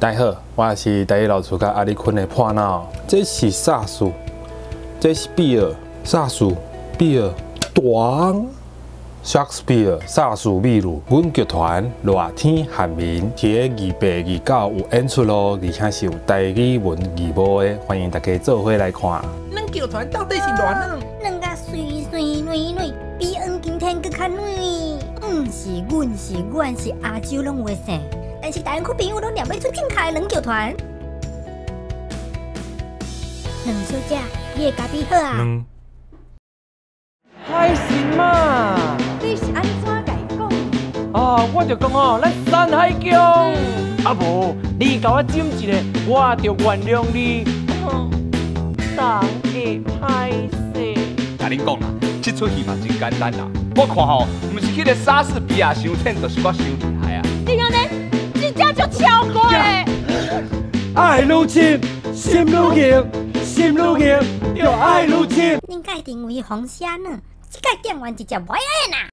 大家好，我是台语老师甲阿里坤的破脑。这是萨苏，这是比尔，萨苏，比尔，短。Shakespeare 萨苏秘鲁，阮剧团热天寒眠，节28、29有演出咯，而且是有台语文字幕的，欢迎大家做伙来看。咱剧团到底是偌软？人家水水软软，比黄金天更较软。阮是亚洲拢会生，但是台湾区朋友拢念要出天开两剧团。两小姐，你的咖啡好啊？开心嘛！你是安怎甲伊讲？啊，我就讲哦，咱山海经。啊无，你甲我斟一个，我就原谅你。当会歹势。甲恁讲啦，这出戏嘛真简单啦。我看吼，毋是迄个莎士比亚伤忝，就是我伤厉害啊。你安尼，真正就超过诶！爱愈深，心愈硬，心愈硬，就爱愈深。恁该定位红虾呢？这个电玩直接不演啦！